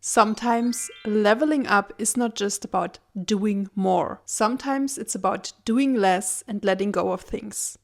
Sometimes leveling up is not just about doing more. Sometimes it's about doing less and letting go of things.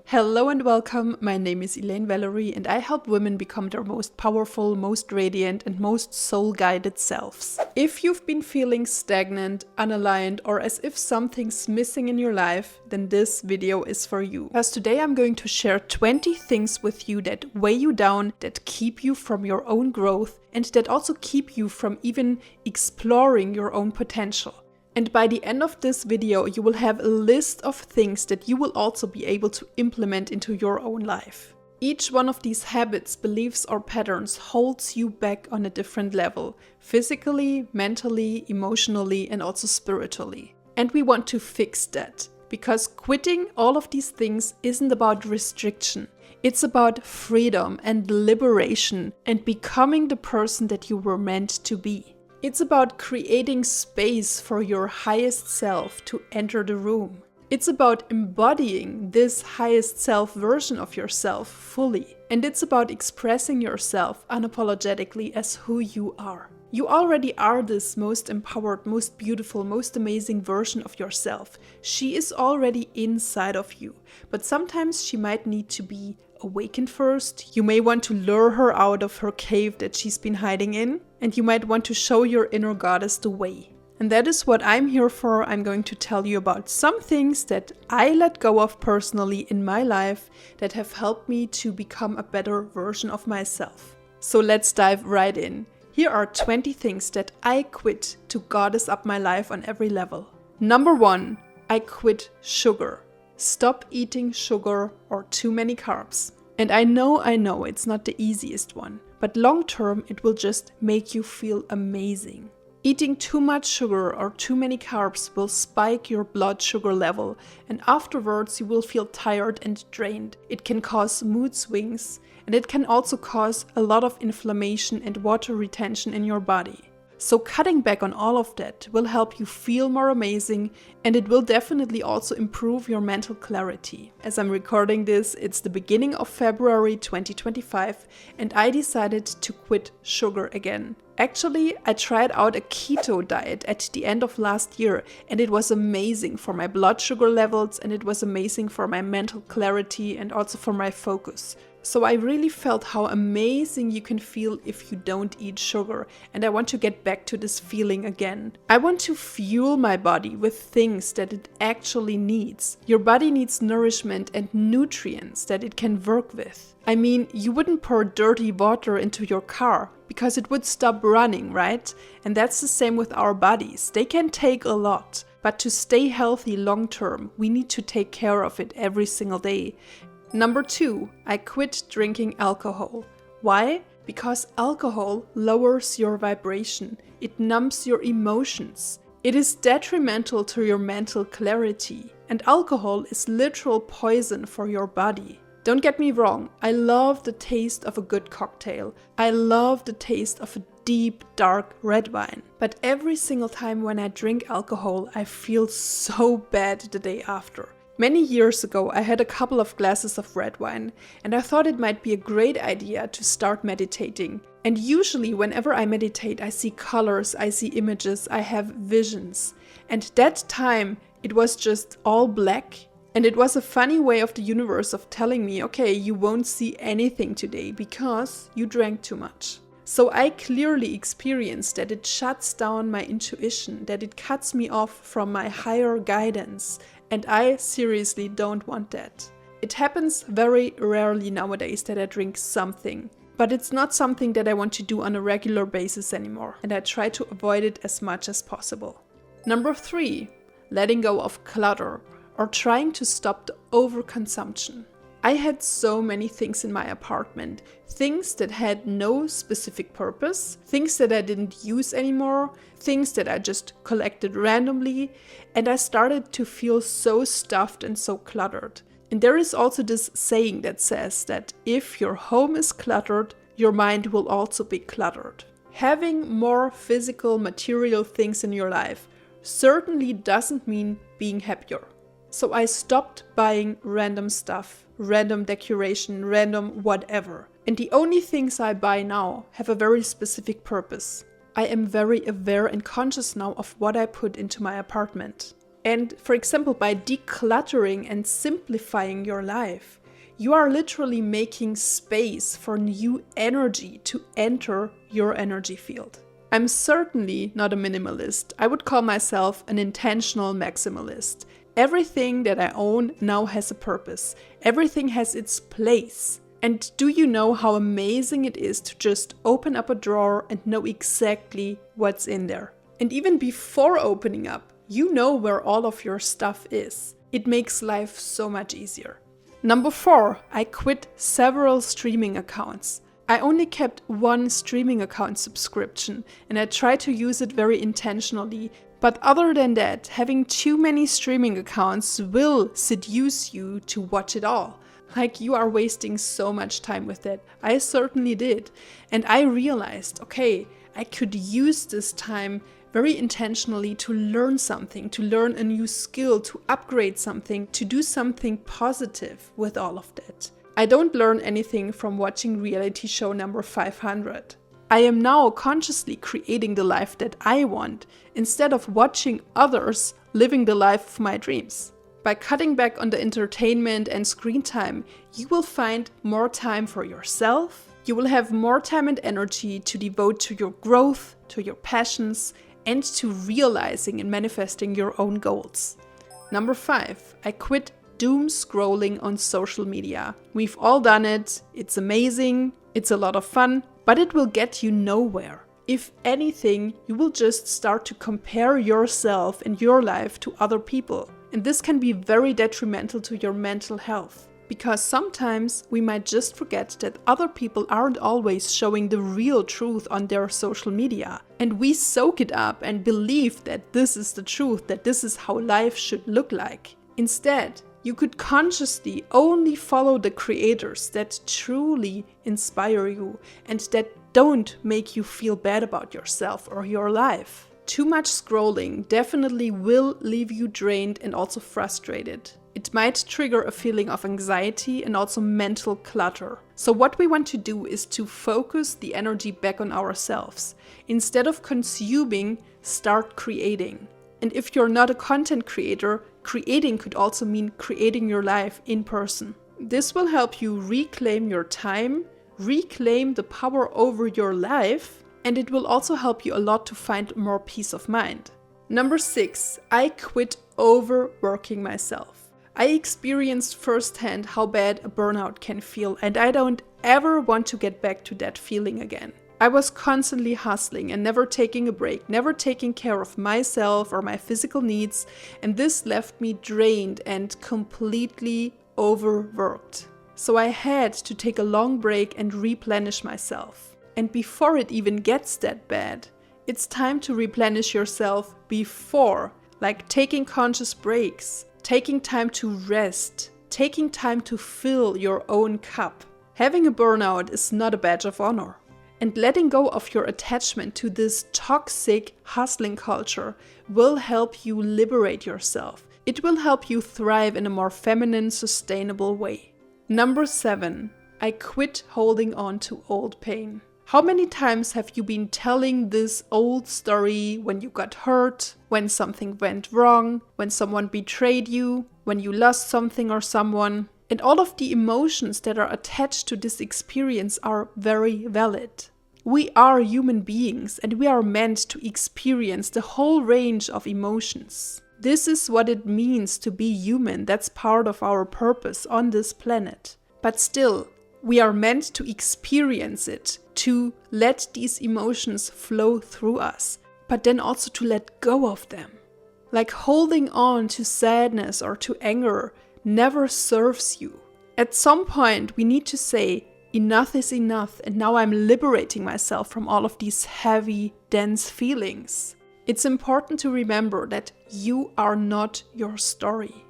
Hello and welcome. My name is Elaine Valerie and I help women become their most powerful, most radiant and most soul-guided selves. If you've been feeling stagnant, unaligned or as if something's missing in your life, then this video is for you. Because today I'm going to share 20 things with you that weigh you down, that keep you from your own growth and that also keep you from even exploring your own potential. And by the end of this video, you will have a list of things that you will also be able to implement into your own life. Each one of these habits, beliefs, or patterns holds you back on a different level, physically, mentally, emotionally, and also spiritually. And we want to fix that, because quitting all of these things isn't about restriction. It's about freedom and liberation and becoming the person that you were meant to be. It's about creating space for your highest self to enter the room. It's about embodying this highest self version of yourself fully. And it's about expressing yourself unapologetically as who you are. You already are this most empowered, most beautiful, most amazing version of yourself. She is already inside of you. But sometimes she might need to be awakened first. You may want to lure her out of her cave that she's been hiding in. And you might want to show your inner goddess the way. And that is what I'm here for. I'm going to tell you about some things that I let go of personally in my life that have helped me to become a better version of myself. So let's dive right in. Here are 20 things that I quit to goddess up my life on every level. Number 1, I quit sugar. Stop eating sugar or too many carbs. And I know it's not the easiest one, but long term it will just make you feel amazing. Eating too much sugar or too many carbs will spike your blood sugar level, and afterwards you will feel tired and drained. It can cause mood swings, and it can also cause a lot of inflammation and water retention in your body. So cutting back on all of that will help you feel more amazing, and it will definitely also improve your mental clarity. As I'm recording this, it's the beginning of February 2025 and I decided to quit sugar again. Actually, I tried out a keto diet at the end of last year and it was amazing for my blood sugar levels and it was amazing for my mental clarity and also for my focus. So I really felt how amazing you can feel if you don't eat sugar, and I want to get back to this feeling again. I want to fuel my body with things that it actually needs. Your body needs nourishment and nutrients that it can work with. I mean, you wouldn't pour dirty water into your car because it would stop running, right? And that's the same with our bodies. They can take a lot, but to stay healthy long term, we need to take care of it every single day. Number 2, I quit drinking alcohol. Why? Because alcohol lowers your vibration. It numbs your emotions. It is detrimental to your mental clarity. And alcohol is literal poison for your body. Don't get me wrong, I love the taste of a good cocktail. I love the taste of a deep, dark red wine. But every single time when I drink alcohol, I feel so bad the day after. Many years ago, I had a couple of glasses of red wine and I thought it might be a great idea to start meditating. And usually whenever I meditate, I see colors, I see images, I have visions. And that time it was just all black. And it was a funny way of the universe of telling me, okay, you won't see anything today because you drank too much. So I clearly experienced that it shuts down my intuition, that it cuts me off from my higher guidance. And I seriously don't want that. It happens very rarely nowadays that I drink something, but it's not something that I want to do on a regular basis anymore, and I try to avoid it as much as possible. Number 3, letting go of clutter or trying to stop the overconsumption. I had so many things in my apartment, things that had no specific purpose, things that I didn't use anymore, things that I just collected randomly, and I started to feel so stuffed and so cluttered. And there is also this saying that says that if your home is cluttered, your mind will also be cluttered. Having more physical, material things in your life certainly doesn't mean being happier. So I stopped buying random stuff, random decoration, random whatever. And the only things I buy now have a very specific purpose. I am very aware and conscious now of what I put into my apartment. And for example, by decluttering and simplifying your life, you are literally making space for new energy to enter your energy field. I'm certainly not a minimalist. I would call myself an intentional maximalist. Everything that I own now has a purpose. Everything has its place. And do you know how amazing it is to just open up a drawer and know exactly what's in there? And even before opening up, you know where all of your stuff is. It makes life so much easier. Number 4, I quit several streaming accounts. I only kept one streaming account subscription and I try to use it very intentionally. But other than that, having too many streaming accounts will seduce you to watch it all. Like you are wasting so much time with that. I certainly did. And I realized, okay, I could use this time very intentionally to learn something, to learn a new skill, to upgrade something, to do something positive with all of that. I don't learn anything from watching reality show number 500. I am now consciously creating the life that I want instead of watching others living the life of my dreams. By cutting back on the entertainment and screen time, you will find more time for yourself. You will have more time and energy to devote to your growth, to your passions, and to realizing and manifesting your own goals. Number 5, I quit doom scrolling on social media. We've all done it. It's amazing. It's a lot of fun, but it will get you nowhere. If anything, you will just start to compare yourself and your life to other people. And this can be very detrimental to your mental health. Because sometimes we might just forget that other people aren't always showing the real truth on their social media. And we soak it up and believe that this is the truth, that this is how life should look like. Instead, you could consciously only follow the creators that truly inspire you and that don't make you feel bad about yourself or your life. Too much scrolling definitely will leave you drained and also frustrated. It might trigger a feeling of anxiety and also mental clutter. So what we want to do is to focus the energy back on ourselves. Instead of consuming, start creating. And if you're not a content creator, creating could also mean creating your life in person. This will help you reclaim your time, reclaim the power over your life, and it will also help you a lot to find more peace of mind. Number 6, I quit overworking myself. I experienced firsthand how bad a burnout can feel, and I don't ever want to get back to that feeling again. I was constantly hustling and never taking a break, never taking care of myself or my physical needs, and this left me drained and completely overworked. So I had to take a long break and replenish myself. And before it even gets that bad, it's time to replenish yourself before, like taking conscious breaks, taking time to rest, taking time to fill your own cup. Having a burnout is not a badge of honor. And letting go of your attachment to this toxic hustling culture will help you liberate yourself. It will help you thrive in a more feminine, sustainable way. Number 7, I quit holding on to old pain. How many times have you been telling this old story when you got hurt, when something went wrong, when someone betrayed you, when you lost something or someone? And all of the emotions that are attached to this experience are very valid. We are human beings and we are meant to experience the whole range of emotions. This is what it means to be human. That's part of our purpose on this planet. But still, we are meant to experience it, to let these emotions flow through us, but then also to let go of them. Like holding on to sadness or to anger never serves you. At some point, we need to say, enough is enough, and now I'm liberating myself from all of these heavy, dense feelings. It's important to remember that you are not your story.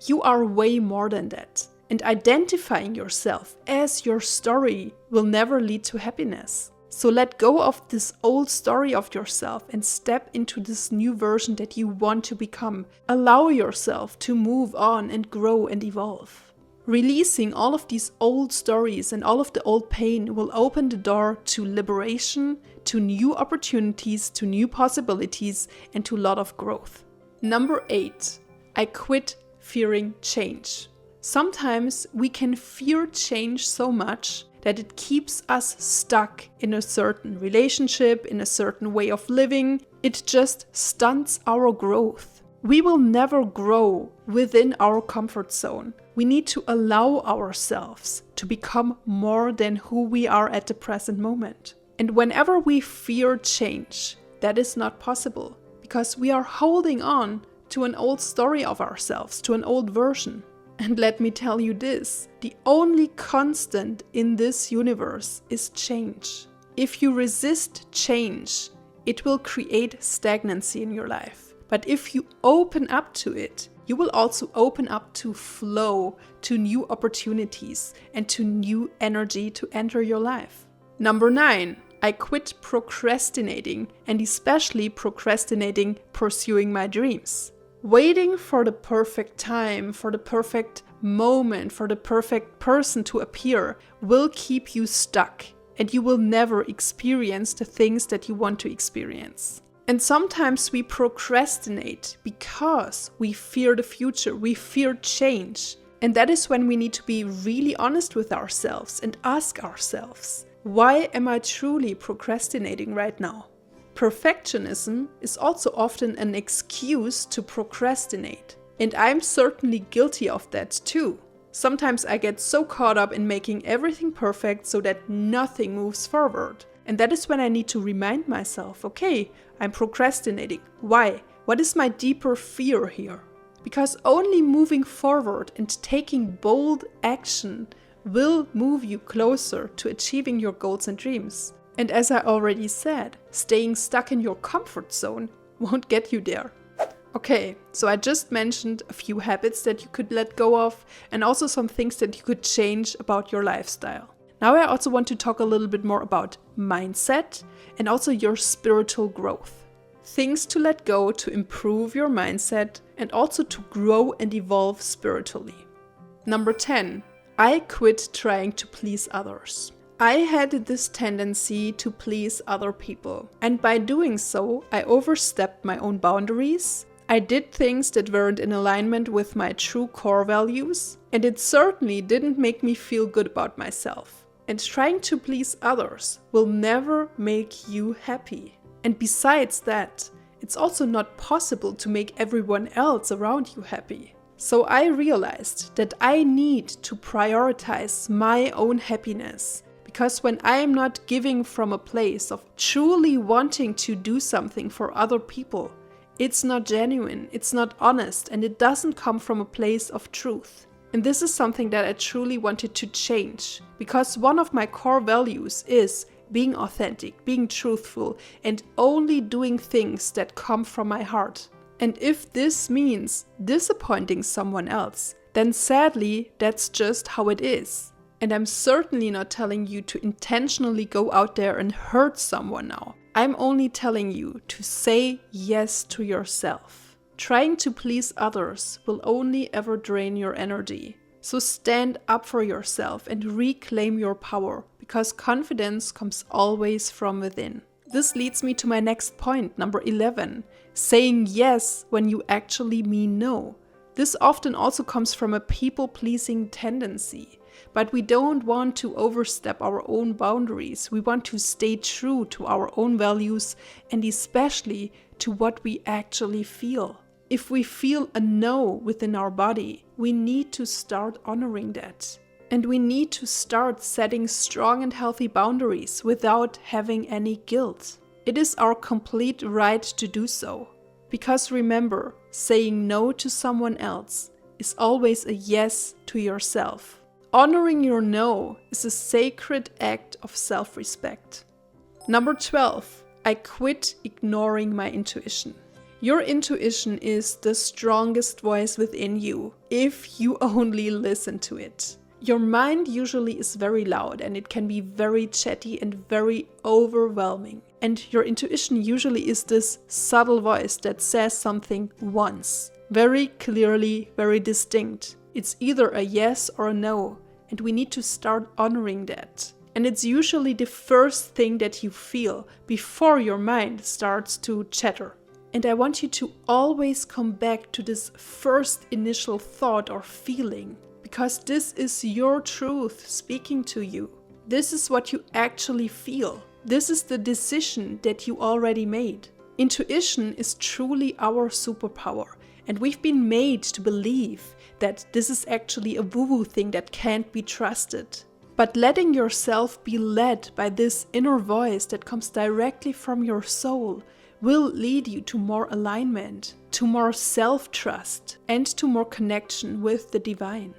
You are way more than that. And identifying yourself as your story will never lead to happiness. So let go of this old story of yourself and step into this new version that you want to become. Allow yourself to move on and grow and evolve. Releasing all of these old stories and all of the old pain will open the door to liberation, to new opportunities, to new possibilities, and to a lot of growth. Number 8, I quit fearing change. Sometimes we can fear change so much that it keeps us stuck in a certain relationship, in a certain way of living. It just stunts our growth. We will never grow within our comfort zone. We need to allow ourselves to become more than who we are at the present moment. And whenever we fear change, that is not possible because we are holding on to an old story of ourselves, to an old version. And let me tell you this, the only constant in this universe is change. If you resist change, it will create stagnancy in your life. But if you open up to it, you will also open up to flow, to new opportunities, and to new energy to enter your life. Number 9, I quit procrastinating, and especially procrastinating pursuing my dreams. Waiting for the perfect time, for the perfect moment, for the perfect person to appear will keep you stuck, and you will never experience the things that you want to experience. And sometimes we procrastinate because we fear the future, we fear change. And that is when we need to be really honest with ourselves and ask ourselves, why am I truly procrastinating right now? Perfectionism is also often an excuse to procrastinate. And I'm certainly guilty of that too. Sometimes I get so caught up in making everything perfect so that nothing moves forward. And that is when I need to remind myself, okay, I'm procrastinating. Why? What is my deeper fear here? Because only moving forward and taking bold action will move you closer to achieving your goals and dreams. And as I already said, staying stuck in your comfort zone won't get you there. Okay, so I just mentioned a few habits that you could let go of and also some things that you could change about your lifestyle. Now I also want to talk a little bit more about mindset and also your spiritual growth. Things to let go to improve your mindset and also to grow and evolve spiritually. Number 10, I quit trying to please others. I had this tendency to please other people, and by doing so, I overstepped my own boundaries. I did things that weren't in alignment with my true core values, and it certainly didn't make me feel good about myself. And trying to please others will never make you happy. And besides that, it's also not possible to make everyone else around you happy. So I realized that I need to prioritize my own happiness. Because when I am not giving from a place of truly wanting to do something for other people, it's not genuine, it's not honest, and it doesn't come from a place of truth. And this is something that I truly wanted to change, because one of my core values is being authentic, being truthful, and only doing things that come from my heart. And if this means disappointing someone else, then sadly, that's just how it is. And I'm certainly not telling you to intentionally go out there and hurt someone now. I'm only telling you to say yes to yourself. Trying to please others will only ever drain your energy. So stand up for yourself and reclaim your power, because confidence comes always from within. This leads me to my next point, number 11, saying yes when you actually mean no. This often also comes from a people-pleasing tendency. But we don't want to overstep our own boundaries. We want to stay true to our own values and especially to what we actually feel. If we feel a no within our body, we need to start honoring that. And we need to start setting strong and healthy boundaries without having any guilt. It is our complete right to do so. Because remember, saying no to someone else is always a yes to yourself. Honoring your no is a sacred act of self-respect. Number 12, I quit ignoring my intuition. Your intuition is the strongest voice within you if you only listen to it. Your mind usually is very loud and it can be very chatty and very overwhelming. And your intuition usually is this subtle voice that says something once, very clearly, very distinct. It's either a yes or a no, and we need to start honoring that. And it's usually the first thing that you feel before your mind starts to chatter. And I want you to always come back to this first initial thought or feeling, because this is your truth speaking to you. This is what you actually feel. This is the decision that you already made. Intuition is truly our superpower, and we've been made to believe that this is actually a woo-woo thing that can't be trusted. But letting yourself be led by this inner voice that comes directly from your soul will lead you to more alignment, to more self-trust, and to more connection with the divine.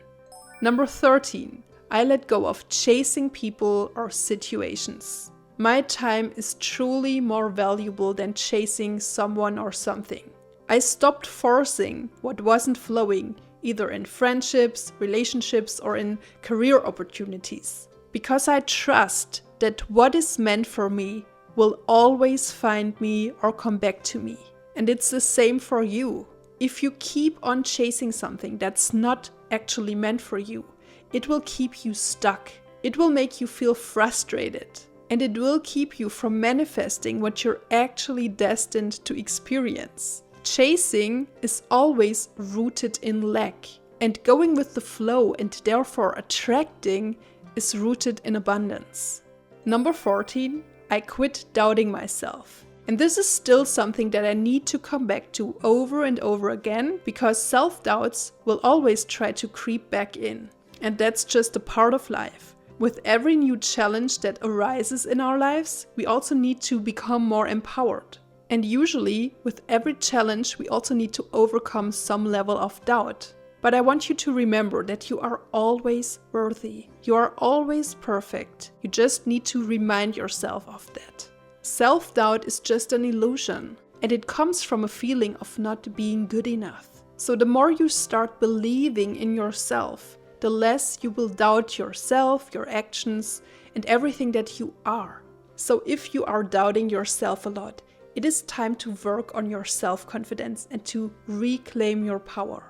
Number 13, I let go of chasing people or situations. My time is truly more valuable than chasing someone or something. I stopped forcing what wasn't flowing, either in friendships, relationships, or in career opportunities, because I trust that what is meant for me will always find me or come back to me. And it's the same for you. If you keep on chasing something that's not actually meant for you, it will keep you stuck. It will make you feel frustrated. And it will keep you from manifesting what you're actually destined to experience. Chasing is always rooted in lack. And going with the flow and therefore attracting is rooted in abundance. Number 14, I quit doubting myself. And this is still something that I need to come back to over and over again, because self-doubts will always try to creep back in. And that's just a part of life. With every new challenge that arises in our lives, we also need to become more empowered. And usually, with every challenge, we also need to overcome some level of doubt. But I want you to remember that you are always worthy. You are always perfect. You just need to remind yourself of that. Self-doubt is just an illusion, and it comes from a feeling of not being good enough. So the more you start believing in yourself, the less you will doubt yourself, your actions, and everything that you are. So if you are doubting yourself a lot, it is time to work on your self-confidence and to reclaim your power.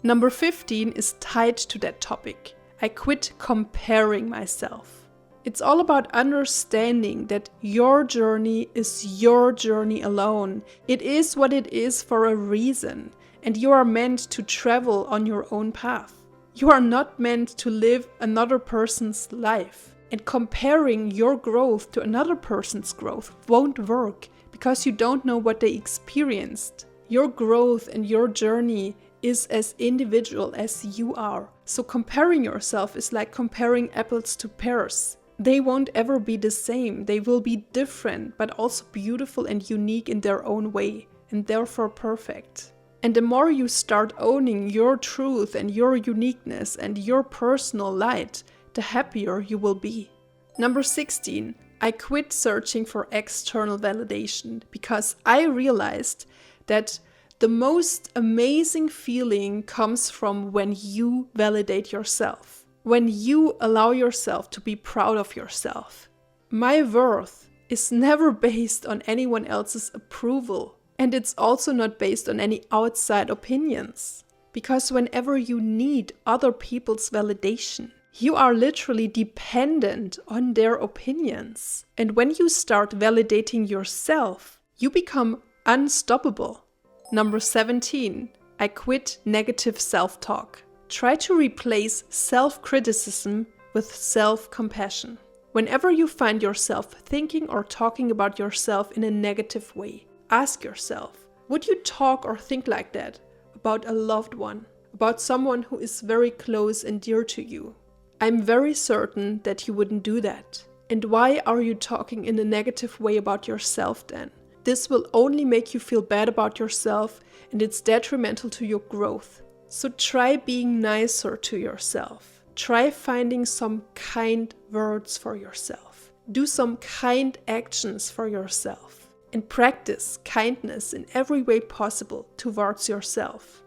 Number 15 is tied to that topic. I quit comparing myself. It's all about understanding that your journey is your journey alone. It is what it is for a reason, and you are meant to travel on your own path. You are not meant to live another person's life. And comparing your growth to another person's growth won't work because you don't know what they experienced. Your growth and your journey is as individual as you are. So comparing yourself is like comparing apples to pears. They won't ever be the same. They will be different, but also beautiful and unique in their own way, and therefore perfect. And the more you start owning your truth and your uniqueness and your personal light, the happier you will be. Number 16, I quit searching for external validation because I realized that the most amazing feeling comes from when you validate yourself, when you allow yourself to be proud of yourself. My worth is never based on anyone else's approval, and it's also not based on any outside opinions. Because whenever you need other people's validation, you are literally dependent on their opinions. And when you start validating yourself, you become unstoppable. Number 17, I quit negative self-talk. Try to replace self-criticism with self-compassion. Whenever you find yourself thinking or talking about yourself in a negative way, ask yourself, would you talk or think like that about a loved one, about someone who is very close and dear to you? I'm very certain that you wouldn't do that. And why are you talking in a negative way about yourself then? This will only make you feel bad about yourself, and it's detrimental to your growth. So try being nicer to yourself. Try finding some kind words for yourself. Do some kind actions for yourself. And practice kindness in every way possible towards yourself.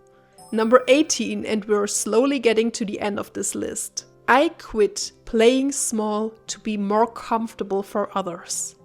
Number 18, and we're slowly getting to the end of this list. I quit playing small to be more comfortable for others.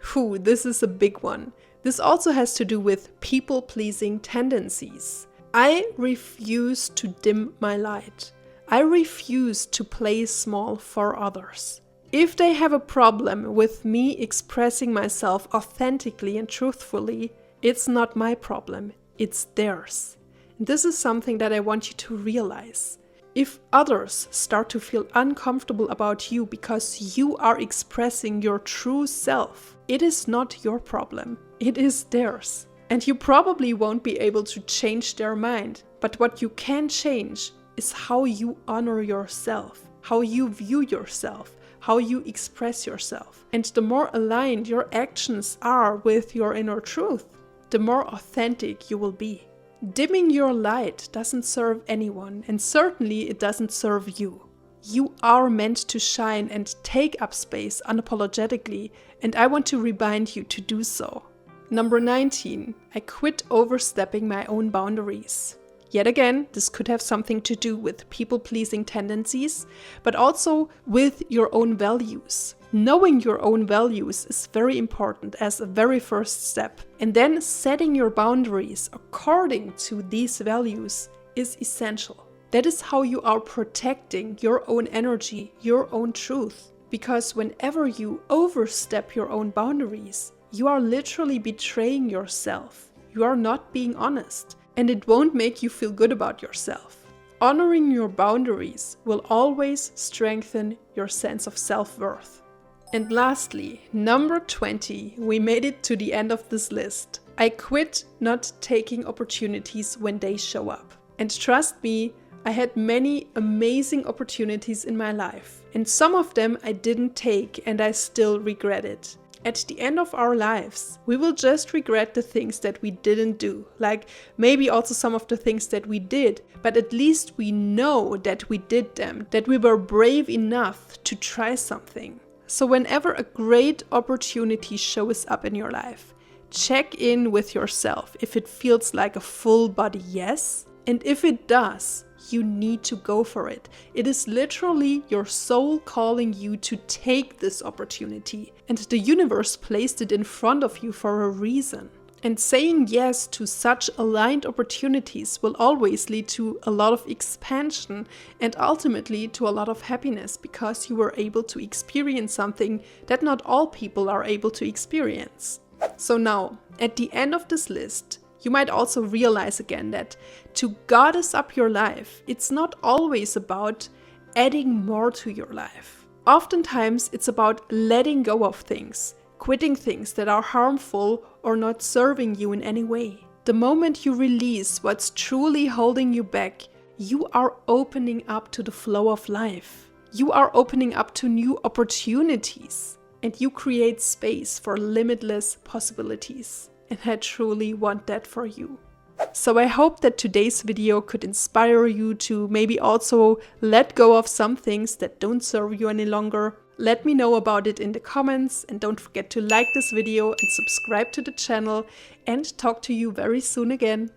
Whew, this is a big one. This also has to do with people-pleasing tendencies. I refuse to dim my light. I refuse to play small for others. If they have a problem with me expressing myself authentically and truthfully, it's not my problem, it's theirs. And this is something that I want you to realize. If others start to feel uncomfortable about you because you are expressing your true self, it is not your problem, it is theirs. And you probably won't be able to change their mind, but what you can change is how you honor yourself, how you view yourself, how you express yourself. And the more aligned your actions are with your inner truth, the more authentic you will be. Dimming your light doesn't serve anyone, and certainly it doesn't serve you. You are meant to shine and take up space unapologetically, and I want to remind you to do so. Number 19, I quit overstepping my own boundaries. Yet again, this could have something to do with people-pleasing tendencies, but also with your own values. Knowing your own values is very important as a very first step. And then setting your boundaries according to these values is essential. That is how you are protecting your own energy, your own truth. Because whenever you overstep your own boundaries, you are literally betraying yourself. You are not being honest. And it won't make you feel good about yourself. Honoring your boundaries will always strengthen your sense of self-worth. And lastly, number 20, we made it to the end of this list. I quit not taking opportunities when they show up. And trust me, I had many amazing opportunities in my life. And some of them I didn't take and I still regret it. At the end of our lives, we will just regret the things that we didn't do, like maybe also some of the things that we did, but at least we know that we did them, that we were brave enough to try something. So whenever a great opportunity shows up in your life, check in with yourself if it feels like a full body yes, and if it does, you need to go for it. It is literally your soul calling you to take this opportunity, and the universe placed it in front of you for a reason. And saying yes to such aligned opportunities will always lead to a lot of expansion and ultimately to a lot of happiness, because you were able to experience something that not all people are able to experience. So now, at the end of this list, you might also realize again that to goddess up your life, it's not always about adding more to your life. Oftentimes, it's about letting go of things, quitting things that are harmful or not serving you in any way. The moment you release what's truly holding you back, you are opening up to the flow of life. You are opening up to new opportunities, and you create space for limitless possibilities. And I truly want that for you. So I hope that today's video could inspire you to maybe also let go of some things that don't serve you any longer. Let me know about it in the comments, and don't forget to like this video and subscribe to the channel, and talk to you very soon again.